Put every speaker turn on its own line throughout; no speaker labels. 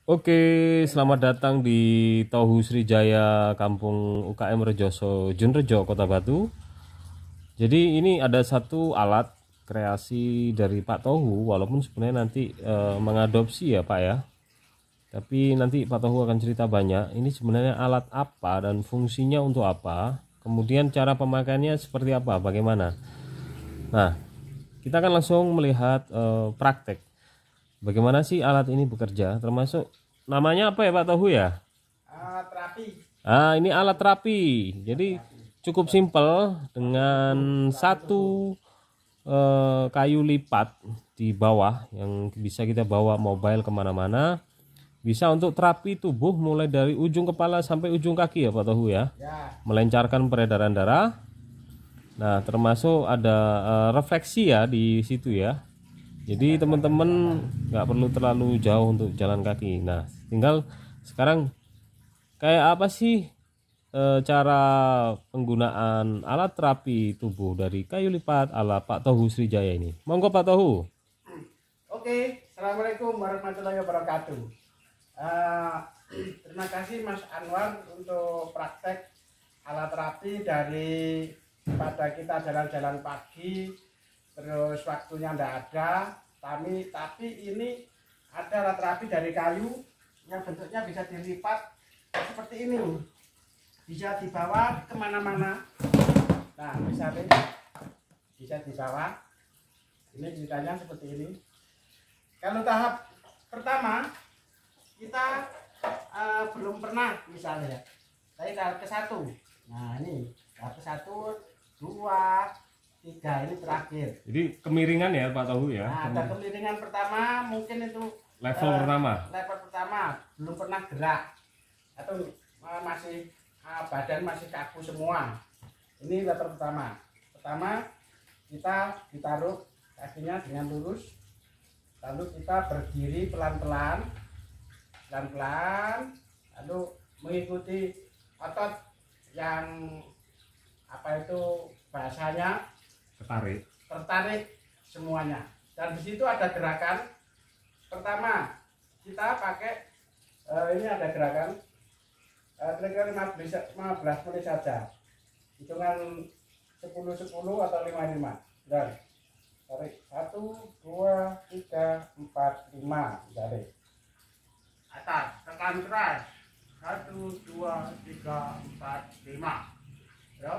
Oke, selamat datang di Tohu Srijaya, Kampung UKM Rejoso, Junrejo, Kota Batu. Jadi ini ada satu alat kreasi dari Pak Tohu, walaupun sebenarnya nanti mengadopsi ya Pak ya. Tapi nanti Pak Tohu akan cerita banyak. Ini sebenarnya alat apa dan fungsinya untuk apa? Kemudian cara pemakaiannya seperti apa? Bagaimana? Nah, kita akan langsung melihat praktek. Bagaimana sih alat ini bekerja? Termasuk namanya apa ya Pak Tohu ya?
Terapi.
Ini alat terapi. Jadi cukup simpel dengan satu kayu lipat di bawah yang bisa kita bawa mobile kemana-mana. Bisa untuk terapi tubuh mulai dari ujung kepala sampai ujung kaki ya Pak Tohu ya. Melancarkan peredaran darah. Nah, termasuk ada refleksi ya di situ ya. Jadi teman-teman nggak perlu terlalu jauh untuk jalan kaki. Nah, tinggal sekarang kayak apa sih cara penggunaan alat terapi tubuh dari kayu lipat ala Pak Tohu Srijaya ini? Monggo Pak Tohu.
Oke, assalamualaikum warahmatullahi wabarakatuh. Eh, Terima kasih Mas Anwar untuk praktek alat terapi dari pada kita jalan-jalan pagi, terus waktunya tidak ada. Tapi ini ada alat terapi dari kayu yang bentuknya bisa dilipat seperti ini, bisa dibawa kemana-mana. Nah, bisa dibawa. Ini ceritanya seperti ini. Kalau tahap pertama kita belum pernah misalnya, saya tahap ke satu. Nah ini tahap ke satu, dua, tiga, ini terakhir.
Jadi kemiringan ya Pak Tohu ya.
Nah, ada kemiringan pertama, mungkin itu
Level pertama.
Level pertama belum pernah gerak atau masih badan masih kaku semua. Ini level pertama. Pertama kita ditaruh kakinya dengan lurus, lalu kita berdiri pelan-pelan, lalu mengikuti otot yang apa itu bahasanya tertarik semuanya. Dan di situ ada gerakan. Pertama kita pakai ini ada gerakan kira-kira 15 menit saja, hitungan 10 atau 5 dan tarik 1 2 3 4 5, tarik atas, tekan keras 1 2 3 4 5 ya,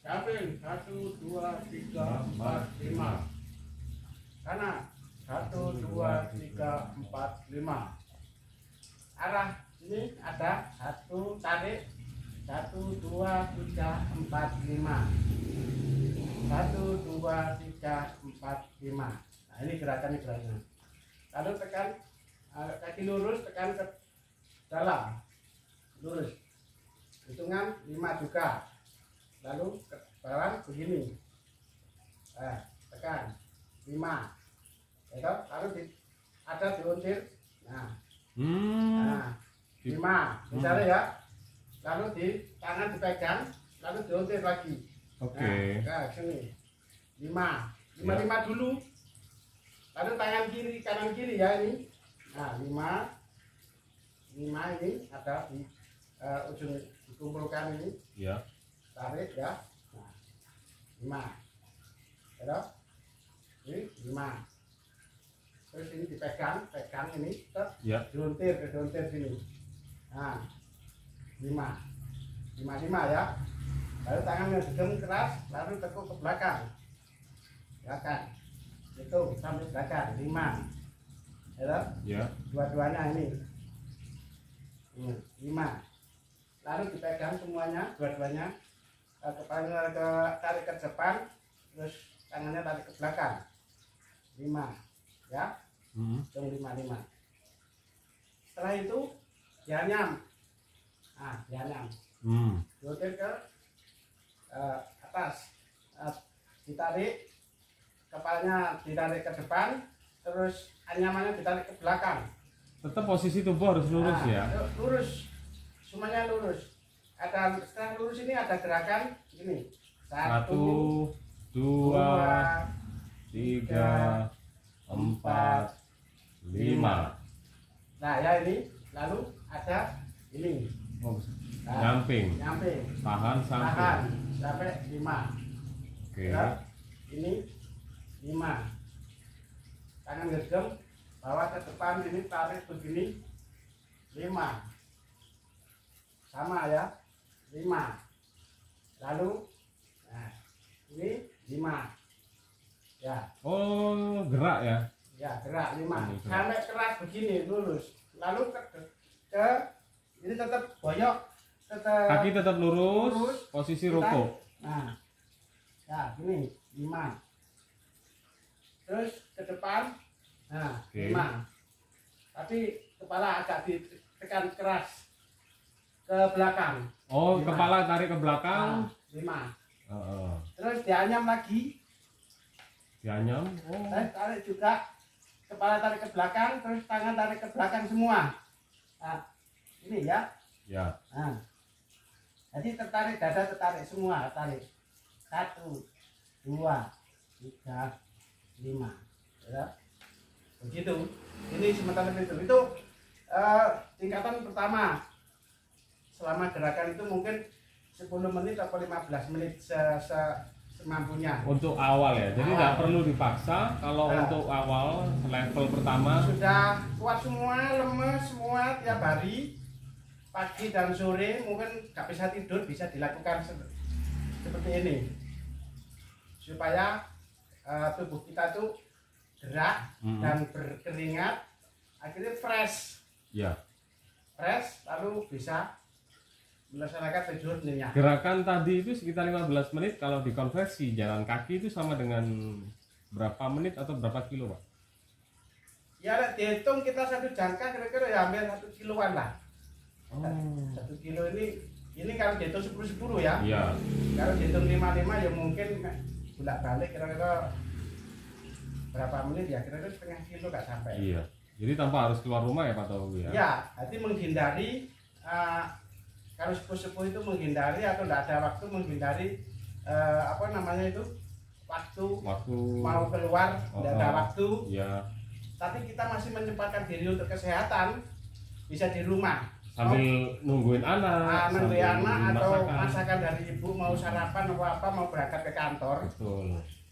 samping 1 2 3 4 5, kanan 1 2 3 4 5, arah ini ada 1, tarik 1 2 3 4 5, 1 2 3 4 5. Nah ini gerakannya. Lalu tekan kaki lurus, tekan ke dalam lurus, hitungan 5 juga, lalu ke bawah begini, tekan 5 itu, lalu ada diuntir. Nah 5 misalnya ya, lalu di tangan dipegang, lalu diuntir lagi.
Oke.
Nah sini 5 dulu, lalu tangan kiri kanan kiri ya ini. Nah 5 ini ada di ujung dikumpulkan ini
Ya.
tarik ya. Nah 5 ya, ini 5, terus ini dipegang ini
Ya.
diuntir sini. Nah 5 ya, lalu tangannya digenggam keras, lalu tekuk ke belakang itu sampai belakang 5 ya, dua-duanya ini 5, lalu dipegang semuanya dua-duanya, kepalanya tarik ke depan, terus tangannya tarik ke belakang 5 ya, hitung 5. Setelah itu dianyam. Dianyam diutir ke atas, ditarik, kepalanya ditarik ke depan, terus anyamannya ditarik ke belakang.
Tetap posisi tubuh harus lurus ya.
Lurus, semuanya lurus. Setelah lurus ini ada gerakan ini. 1 2 3 4 5. Nah ya ini, lalu ada ini.
Oh,
Nah,
nyamping.
nyamping.
Tahan
Tahan
sampai.
sampai 5.
Oke.
Ya, ini 5. Tangan genggam, bawah ke depan, ini tarik begini 5. Sama ya, 5. Lalu, nah, ini 5. Ya,
Oh, gerak ya.
ya gerak 5.
Ini gerak.
Sampai keras begini, lurus. Lalu ke ini tetap boyok, tetap
Kaki tetap lurus,
lurus.
posisi
Kita-
rukuk.
Nah, ya gini 5. Terus ke depan, nah
Oke.
5. Tapi kepala agak ditekan keras ke belakang.
Oh,
5.
kepala tarik ke belakang.
Nah, 5.
Heeh.
Terus dianyam lagi,
Dianyam. Oh.
tarik juga, kepala tarik ke belakang, terus tangan tarik ke belakang semua. Nah, ini ya.
Ya.
Nah, jadi tertarik dada, tertarik semua, tarik 1, 2, 3, 5, ya. Begitu. Ini sementara itu tingkatan pertama. Selama gerakan itu mungkin 10 menit atau 15 menit semampunya.
Untuk awal ya. Jadi
Awal.
nggak perlu dipaksa. Kalau
Nah.
untuk awal level pertama.
Sudah kuat semua, lemes semua tiap hari, pagi dan sore mungkin nggak bisa tidur, bisa dilakukan seperti ini supaya tubuh kita tuh gerak
Mhm.
dan berkeringat, akhirnya fresh,
Ya.
lalu bisa melaksanakan tidur nyenyak.
Gerakan tadi itu sekitar 15 menit. Kalau dikonversi jalan kaki itu sama dengan berapa menit atau berapa kilo, Pak?
Ya dihitung kita satu jangka kira-kira ya hampir 1 kiloan lah.
Oh.
1 kilo ini kalau dihitung 10-10 ya.
Iya.
Kalau dihitung 5-5 ya mungkin bolak-balik kira-kira berapa menit ya, kira-kira setengah kilo nggak sampai.
Iya. Jadi tanpa harus keluar rumah ya Pak Tahu ya?
Ya, jadi menghindari kalau sepuh-sepuh itu menghindari atau tidak ada waktu menghindari apa namanya itu waktu
Waktu.
mau keluar tidak ada waktu,
Iya.
tapi kita masih menyempatkan diri untuk kesehatan bisa di rumah.
Sambil nungguin anak.
Nungguin
sambil
anak
nungguin
atau
masakan.
masakan dari ibu mau sarapan atau apa mau berangkat ke kantor.
Betul.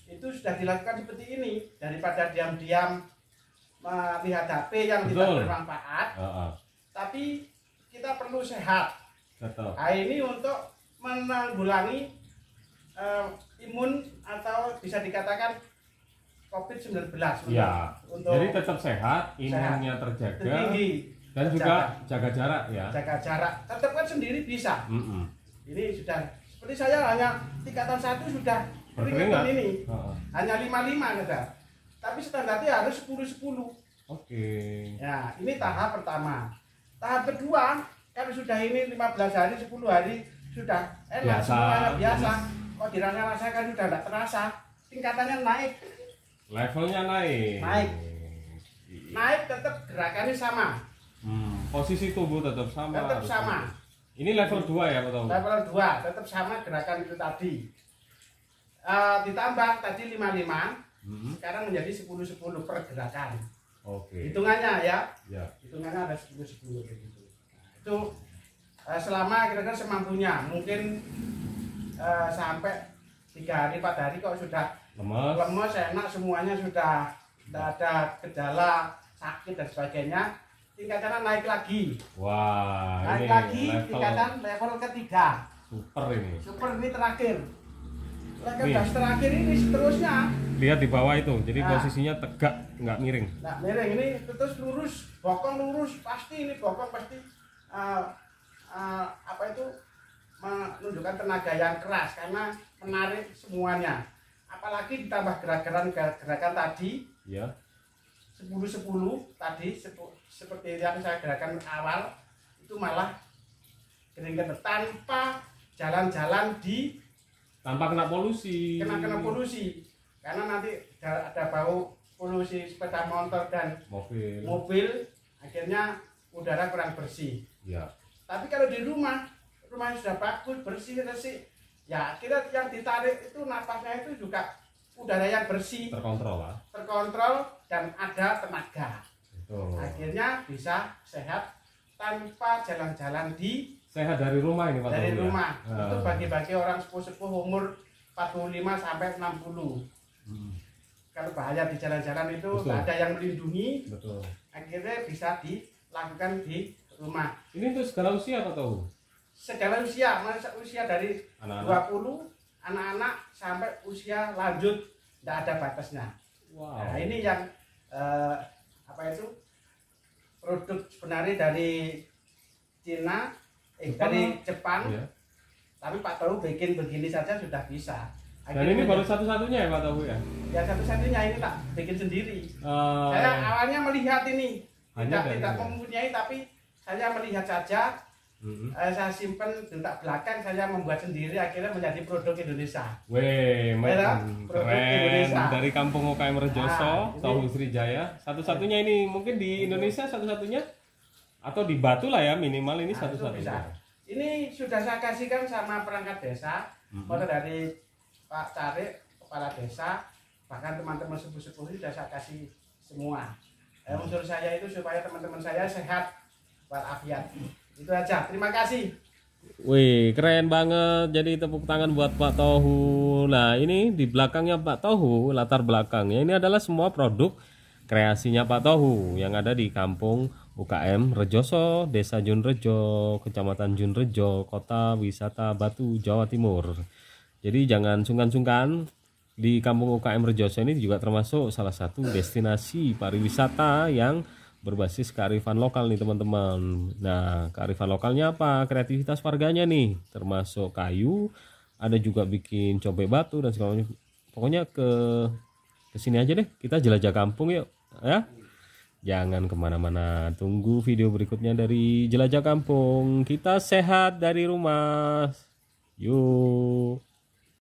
Itu sudah dilakukan seperti ini daripada diam-diam melihat HP yang tidak
Betul.
bermanfaat,
Heeh.
tapi kita perlu sehat.
Betul.
Nah, ini untuk menanggulangi imun atau bisa dikatakan COVID-19
Ya.
untuk
Jadi tetap sehat, imunnya terjaga
tinggi
dan juga jaga jarak ya.
jaga jarak. Tetap kan sendiri bisa.
Mm-mm.
Ini sudah seperti saya hanya tingkatan 1 sudah
Berkeringat.
peringatan ini
Heeh.
hanya 55 gitu. Tapi standarnya harus 10-10.
Oke.
Ya, ini tahap pertama. Tahap kedua, kalau sudah ini 15 hari, 10 hari sudah enak,
Biasa.
semuanya biasa. Kok dirasakan sudah tidak terasa, tingkatannya naik.
Levelnya naik.
Naik.
Iya.
Naik tetap gerakannya sama,
Posisi tubuh tetap sama.
tetap
harus
sama.
Ini level 2 ya Pak Tahu?
Level 2 tetap sama gerakan itu tadi. Ditambah tadi 55,
Mm-mm.
sekarang menjadi 10-10 per gerakan.
Oke.
Hitungannya ya,
Ya.
hitungannya ada 10-10 begitu. Nah, itu selama kira-kira semampunya, mungkin sampai 3 hari 4 hari kok sudah
Lemas.
lemes, enak, semuanya sudah tidak ada gejala sakit dan sebagainya, tingkatannya naik lagi,
Wah,
naik
ini
lagi
level
tingkatan level ketiga,
super ini.
super ini terakhir. Level
Nih.
terakhir ini seterusnya,
Lihat di bawah itu. Jadi
Nah.
posisinya tegak, nggak miring.
nah miring ini terus lurus, bokong lurus, pasti ini bokong pasti apa itu menunjukkan tenaga yang keras karena menarik semuanya. Apalagi ditambah gerakan tadi
Ya.
10-10 tadi seperti yang saya gerakan awal itu malah keringat tanpa jalan-jalan di
Tanpa kena polusi.
kena polusi karena nanti ada bau polusi sepeda motor dan
Mobil.
mobil, akhirnya udara kurang bersih.
Ya.
Tapi kalau di rumahnya sudah bagus, bersih, ya kira yang ditarik itu napasnya itu juga udara yang bersih,
Terkontrol lah.
terkontrol dan ada tenaga.
Oh.
Akhirnya bisa sehat tanpa jalan-jalan di
Sehat dari rumah ini Pak
dari
Tahu, ya?
rumah.
Ah.
Itu bagi-bagi orang sepuh-sepuh umur 45 sampai 60. Kalau bahaya di jalan-jalan itu
Betul.
nggak ada yang melindungi,
Betul.
akhirnya bisa dilakukan di rumah.
Ini untuk segala usia Pak Tahu?
Segala usia, masa usia dari
Anak-anak.
20 anak-anak sampai usia lanjut, tidak ada batasnya.
Wow.
Nah, ini yang apa itu produk sebenarnya dari Cina, dari Jepang.
Iya.
Tapi Pak Tahu bikin begini saja sudah bisa.
Dan ini baru satu-satunya ya Pak Tahu ya?
Ya satu-satunya ini tak bikin sendiri.
Eh,
Saya awalnya melihat ini,
Hanya dari
tidak
ini.
mempunyai, tapi saya melihat saja.
mm-mm.
Saya simpen di tak belakang, saya membuat sendiri, akhirnya menjadi produk Indonesia.
Weh,
Ya, produk
keren.
Indonesia.
Dari Kampung UKM Rejoso,
Nah, ini-
Tahu Srijaya. Satu-satunya ini mungkin di Indonesia satu-satunya atau di Batu lah ya minimal ini
Nah, itu
satu-satunya.
bisa. Ini sudah saya kasihkan sama perangkat desa, mulai dari Pak Carik, kepala desa, bahkan teman-teman sepuh-sepuh ini sudah saya kasih semua. Unsur saya itu supaya teman-teman saya sehat walafiat. Itu aja. Terima kasih.
Wih, keren banget. Jadi tepuk tangan buat Pak Tohu. Nah, ini di belakangnya Pak Tohu, latar belakangnya ini adalah semua produk kreasinya Pak Tohu yang ada di Kampung UKM Rejoso, Desa Junrejo, Kecamatan Junrejo, Kota Wisata Batu, Jawa Timur. Jadi jangan sungkan-sungkan, di Kampung UKM Rejoso ini juga termasuk salah satu destinasi pariwisata yang berbasis kearifan lokal nih teman-teman. Nah, kearifan lokalnya apa? Kreativitas warganya nih, termasuk kayu, ada juga bikin cobek batu dan segala macam. Pokoknya ke sini aja deh, kita jelajah kampung yuk, ya. Jangan kemana-mana, tunggu video berikutnya dari Jelajah Kampung. Kita sehat dari rumah. Yuk.